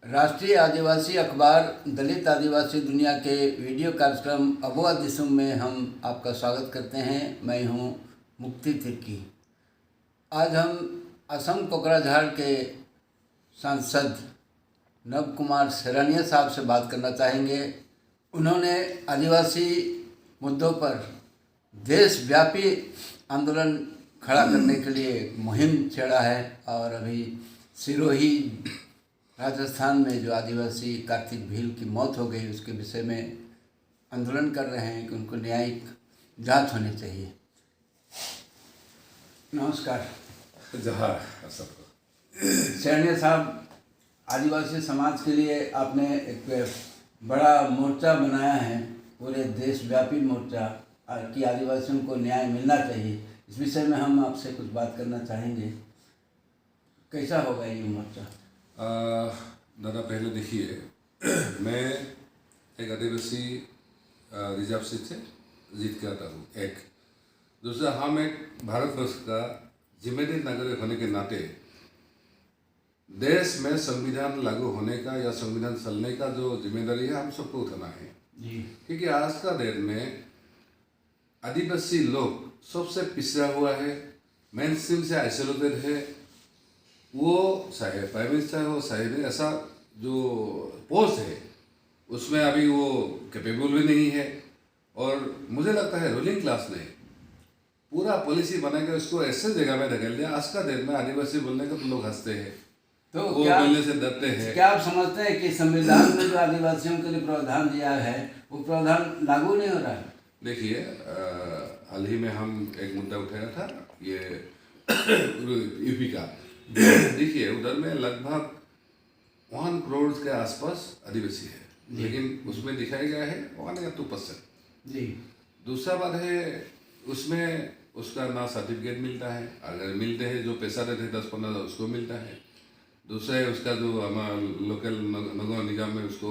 राष्ट्रीय आदिवासी अखबार दलित आदिवासी दुनिया के वीडियो कार्यक्रम अबुआ दिसुम में हम आपका स्वागत करते हैं। मैं हूं मुक्ति तिर्की। आज हम असम कोकराझार के सांसद नव कुमार सेरानिया साहब से बात करना चाहेंगे। उन्होंने आदिवासी मुद्दों पर देशव्यापी आंदोलन खड़ा करने के लिए एक मुहिम छेड़ा है और अभी सिरोही राजस्थान में जो आदिवासी कार्तिक भील की मौत हो गई उसके विषय में आंदोलन कर रहे हैं कि उनको न्यायिक जांच होनी चाहिए। नमस्कार। जहाँ सेरानिया साहब, आदिवासी समाज के लिए आपने एक बड़ा मोर्चा बनाया है, पूरे देशव्यापी मोर्चा कि आदिवासियों को न्याय मिलना चाहिए। इस विषय में हम आपसे कुछ बात करना चाहेंगे। कैसा होगा ये मोर्चा? दादा, पहले देखिए, मैं एक आदिवासी रिजर्व सीट से जीत के आता हूँ। एक दूसरा, हम एक भारतवर्ष का जिम्मेदार नागरिक होने के नाते देश में संविधान लागू होने का या संविधान चलने का जो जिम्मेदारी है हम सबको उठाना है जी। क्योंकि आज का दिन में आदिवासी लोग सबसे पिछड़ा हुआ है, मेन स्ट्रीम से आइसोलेटेड है। वो चाहे प्राइम मिनिस्टर हो चाहे ऐसा जो पोस्ट है उसमें अभी वो कैपेबल भी नहीं है। और मुझे लगता है रूलिंग क्लास ने पूरा पॉलिसी बनाकर उसको ऐसे जगह में धकेल दिया। आज का दिन में आदिवासी बोलने का तो लोग हंसते हैं, तो वो बोलने से डरते हैं। क्या आप समझते हैं कि संविधान में जो आदिवासियों के लिए प्रावधान दिया है वो प्रावधान लागू नहीं हो रहा है? देखिए, हाल ही में हम एक मुद्दा उठाया था, ये यूपी का। देखिए, उधर में लगभग 1 करोड़ के आसपास आदिवासी है, लेकिन उसमें दिखाया गया है 1 या 2%। जी। दूसरा बात है, उसमें उसका ना सर्टिफिकेट मिलता है, अगर मिलते हैं जो पैसा देते हैं 10-15 उसको मिलता है। दूसरा है उसका जो हमारा लोकल नगर निगम में उसको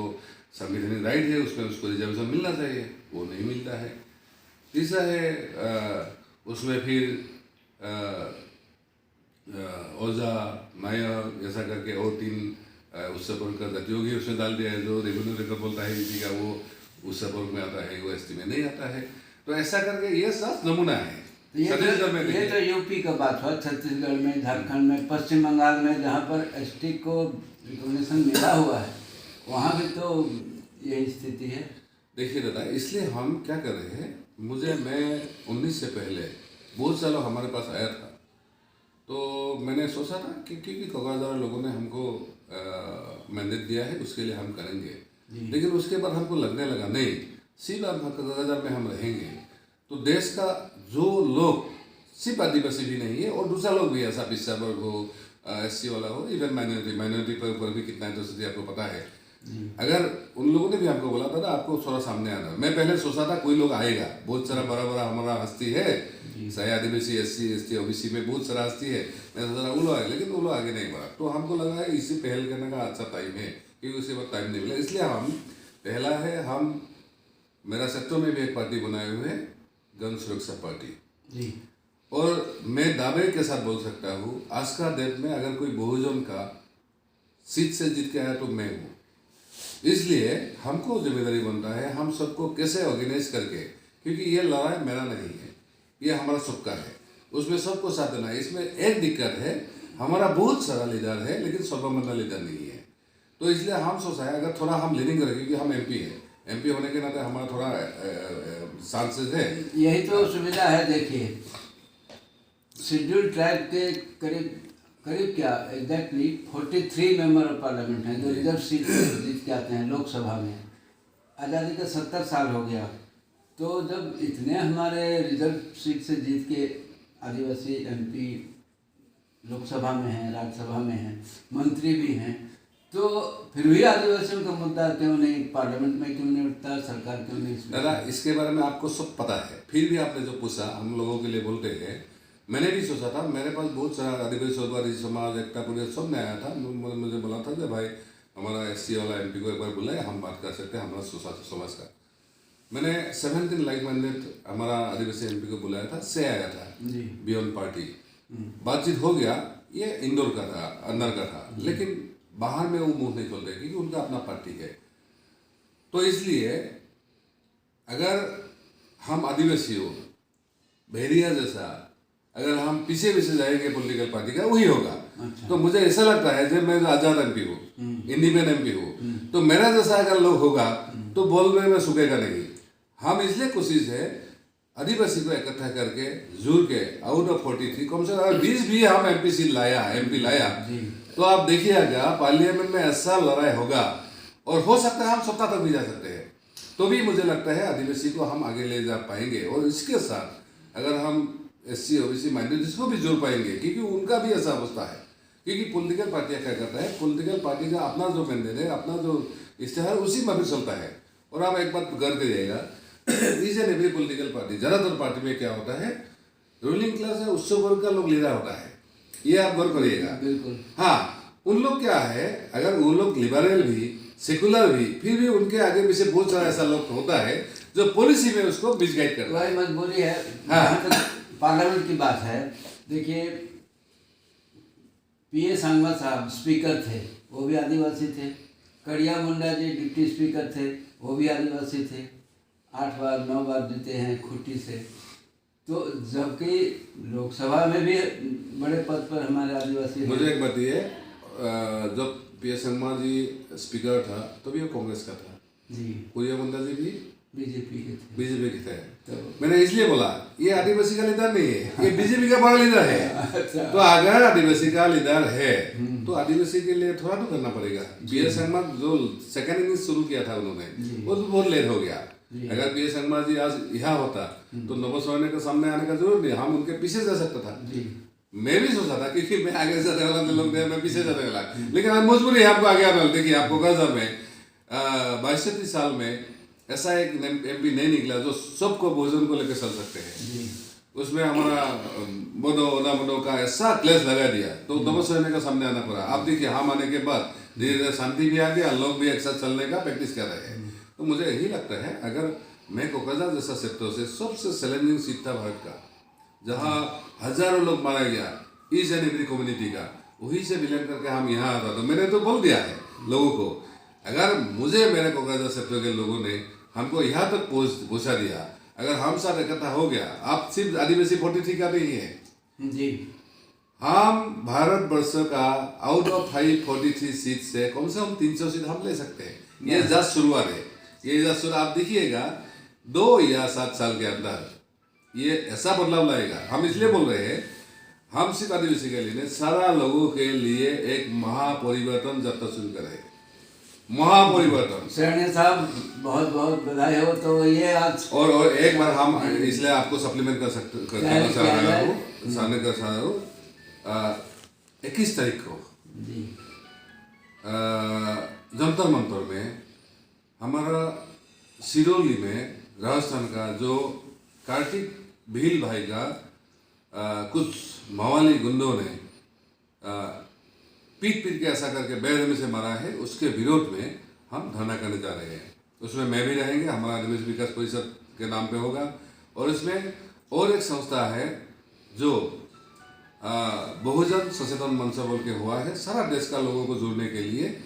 संवैधानिक राइट है, उसमें उसको रिजर्वेशन मिलना चाहिए, वो नहीं मिलता है। तीसरा है उसमें फिर ओझा नायर ऐसा करके और 3 उससे का जातियों की उसमें डाल दिया है। जो रेवेन्यू रिकॉर्ड बोलता है इसी का वो उससे में आता है, वो एसटी में नहीं आता है। तो ऐसा करके ये सब नमूना है। ये तो यूपी का बात हुआ। छत्तीसगढ़ में, झारखंड में, पश्चिम बंगाल में जहाँ पर एसटी को रिकॉग्निशन मिला हुआ है वहाँ भी तो यही स्थिति है। देखिए दादा, इसलिए हम क्या कर रहे हैं, मैं 19 से पहले बहुत सालों हमारे पास आया था, तो मैंने सोचा था कि क्योंकि कोकराझार लोगों ने हमको मैंडेट दिया है उसके लिए हम करेंगे। लेकिन उसके बाद हमको लगने लगा नहीं, सीधा कोकराझार में हम रहेंगे तो देश का जो लोग सिर्फ आदिवासी भी नहीं है और दूसरा लोग भी ऐसा पिछड़ा वर्ग हो, SC वाला हो, इवन माइनॉरिटी पर भी कितना इंटरेस्ट आपको पता है। अगर उन लोगों ने भी हमको बोला था आपको थोड़ा सामने आना। मैं पहले सोचा था कोई लोग आएगा, बहुत सारा बड़ा बड़ा हमारा हस्ती है, चाहे आदिवासी SC ST OBC में बहुत सारा हस्ती है। मैं सोचा था वो लोग आए, लेकिन वो लोग आगे नहीं बढ़ा। तो हमको लगा है इसी पहल करने का अच्छा टाइम है, क्योंकि उसके बाद टाइम नहीं मिला। इसलिए हम पहला है, हम मेरा सेक्टर में भी एक पार्टी बनाए हुए हैं, गण सुरक्षा पार्टी जी। और मैं दावे के साथ बोल सकता हूँ आज का डेट में अगर कोई बहुजन का सीट से जीत के आया तो मैं हूँ। इसलिए हमको जिम्मेदारी बनता है हम सबको कैसे ऑर्गेनाइज करके, क्योंकि ये लड़ाई मेरा नहीं है, ये हमारा सबका है, उसमें सबको साथ देना है। इसमें एक दिक्कत है, हमारा बहुत सारा लीडर है लेकिन सर्वमंडल लीडर नहीं है। तो इसलिए हम सोचा है अगर थोड़ा हम लीडिंग करें, क्योंकि हम MP है, MP होने के नाते हमारा थोड़ा चांसेस है। यही तो सुविधा है। देखिए, शेड्यूल ट्राइब के करीब क्या एग्जैक्टली 43 मेंबर ऑफ पार्लियामेंट हैं जो रिजर्व सीट से जीत के आते हैं लोकसभा में। आज़ादी का 70 साल हो गया, तो जब इतने हमारे रिजर्व सीट से जीत के आदिवासी MP लोकसभा में हैं, राज्यसभा में हैं, मंत्री भी हैं, तो फिर भी आदिवासियों का मुद्दा क्यों नहीं पार्लियामेंट में क्यों नहीं उठता, सरकार क्यों नहीं? दादा, इसके बारे में आपको सब पता है, फिर भी आपने जो पूछा हम लोगों के लिए बोलते हैं। मैंने भी सोचा था, मेरे पास बहुत सारा आदिवासी सोदवारी समाज एकता परिषद सब में आया था, मुझे बोला था कि भाई हमारा SC वाला MP को एक बार बुलाए, हम बात कर सकते हैं हमारा समाज का। मैंने 17 लाइक माइंडेड हमारा आदिवासी MP को बुलाया था, से आया था बियॉन्ड पार्टी, बातचीत हो गया। ये इंदौर का था, अंदर का था, लेकिन बाहर में वो मुंह नहीं खोलते क्योंकि उनका अपना पार्टी है। तो इसलिए अगर हम आदिवासी हो, बहरिया जैसा, अगर हम पीछे पीछे जाएंगे पॉलिटिकल पार्टी का, वही होगा। अच्छा। तो मुझे ऐसा लगता है जब मैं आजाद एमपी हूँ, इंडिपेंडेंट एमपी हूँ, तो मेरा जैसा अगर लोग होगा तो बोलने में सुखेगा नहीं। हम इसलिए कोशिश है आदिवासी को इकट्ठा करके जोड़ के आउट ऑफ 43 कम से कम 20 भी हम एमपी लाया तो आप देखिएगा पार्लियामेंट में ऐसा लड़ाई होगा और हो सकता है हम सत्ता तक भी जा सकते हैं। तो भी मुझे लगता है आदिवासी को हम आगे ले जा पाएंगे। और इसके साथ अगर हम SC OBC माइनॉरिटीज को भी जोड़ पाएंगे क्योंकि उनका भी ऐसा अवस्था है। क्योंकि पॉलिटिकल पार्टियां क्या करता है, पॉलिटिकल पार्टी का अपना जो मैंडेट है, अपना जो इश्तेहार उसी में भी चलता है। और आप एक बात गौर करिएगा, each and every political party, ज़्यादातर पार्टी में क्या होता है, रूलिंग क्लास है, उच्च वर्ग का लोग लीडर होता है। ये आप गौर करिएगा। बिल्कुल। हाँ, उन लोग क्या है, अगर वो लोग लिबरल भी, सेकुलर भी, फिर भी उनके आगे पीछे बहुत सारा ऐसा लोग होता है जो पॉलिसी में उसको मिसगाइड करता है। वही मजबूरी है। हाँ। जहाँ तक पार्लियामेंट की बात है, देखिए PA सांगवा साहब स्पीकर थे, वो भी आदिवासी थे। कड़िया मुंडा जी डिप्टी स्पीकर थे, वो भी आदिवासी थे। 8 बार 9 बार जीते हैं खुट्टी से। तो जबकि लोकसभा में भी बड़े पद पर हमारे आदिवासी हैं। मुझे एक बात ये, जब PA संगमा जी स्पीकर था तो भी वो कांग्रेस का था जी, कड़िया मुंडा जी भी बीजेपी के थे। बीजेपी के थे। तो मैंने इसलिए बोला ये आदिवासी का लीडर नहीं है, ये बीजेपी का बड़ा लीडर है। अच्छा। तो अगर आदिवासी का लीडर है तो आदिवासी के लिए थोड़ा तो करना पड़ेगा। PA संगमा जो सेकंड इनिंग शुरू किया था उन्होंने, वो तो बहुत लेट हो गया। अगर PA संगमा जी आज यहाँ होता तो नवोसैनिक के सामने आने का जरूरत नहीं, हम उनके पीछे जा सकता था। मैं भी सोचा था क्योंकि मैं आगे जाने वाला लोग थे, मैं पीछे जाने वाला, लेकिन अब मजबूरी है आपको आगे आना। देखिए आपको गजब में 22-23 साल में ऐसा एक MP नहीं निकला जो सबको भोजन को लेकर चल सकते हैं। उसमें हमारा मोदो का ऐसा क्लेश लगा दिया तो नवोसैनिक का सामने आना पड़ा। आप देखिए हम आने के बाद धीरे धीरे शांति भी आ गया, लोग भी एक साथ चलने का प्रैक्टिस कर रहे हैं। तो मुझे यही लगता है अगर मैं कोकराझार जैसा क्षेत्र से सबसे चैलेंजिंग सीट था भारत का, जहाँ हजारों लोग मारा गया, ईच एंड एवरी कम्युनिटी का, वही से बिलोंग करके हम यहाँ आता। तो मैंने तो बोल दिया है लोगों को, अगर मुझे मेरे कोकराझार क्षेत्र के लोगों ने हमको यहाँ तक पहुँचा दिया, अगर हम साथ इकट्ठा हो गया, आप सिर्फ आदिवासी 43 का नहीं है जी, हम भारत वर्ष का आउट ऑफ 43 सीट से कम 300 सीट हम ले सकते हैं। ये जस्ट शुरुआत है, ये जस्ट शुरुआत। आप देखिएगा 2 या 7 साल के अंदर ये ऐसा बदलाव लाएगा। हम इसलिए बोल रहे हैं, हम सिर्फ आदिवासी के लिए नहीं, सारा लोगों के लिए एक महापरिवर्तन यात्रा शुरू करें। महापरिवर्तन। शरण्य साहब बहुत बहुत बधाई हो। तो ये आज और एक बार हम इसलिए आपको सप्लीमेंट करना चाह रहा हूँ 21 तारीख को जी जंतर मंतर में हमारा सिरोली में राजस्थान का जो कार्तिक भील भाई का कुछ मावाली गुंडों ने पीट के ऐसा करके बेरहमी से मारा है, उसके विरोध में हम धरना करने जा रहे हैं। उसमें मैं भी रहेंगे, हमारा आदिवासी विकास परिषद के नाम पे होगा। और इसमें और एक संस्था है जो बहुजन सचेतन मंच बोल के हुआ है, सारा देश का लोगों को जोड़ने के लिए,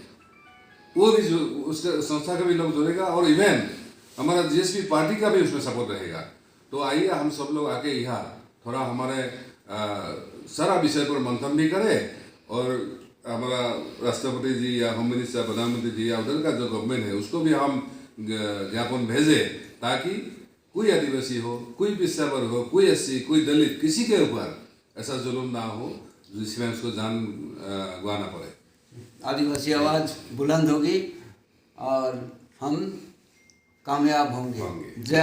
वो भी जो उस संस्था का भी लोग जोड़ेगा। और इवन हमारा GSP पार्टी का भी उसमें सपोर्ट रहेगा। तो आइए हम सब लोग आके यहाँ थोड़ा हमारे सारा विषय पर मंथन भी करें और हमारा राष्ट्रपति जी या होम मिनिस्टर, प्रधानमंत्री जी या उधर का जो गवर्नमेंट है उसको भी हम ज्ञापन भेजें, ताकि कोई आदिवासी हो, कोई पिछड़ा वर्ग हो, कोई SC, कोई दलित, किसी के ऊपर ऐसा जुल्म ना हो जिसमें उसको जान गंवाना पड़े। आदिवासी आवाज़ बुलंद होगी और हम कामयाब होंगे। जय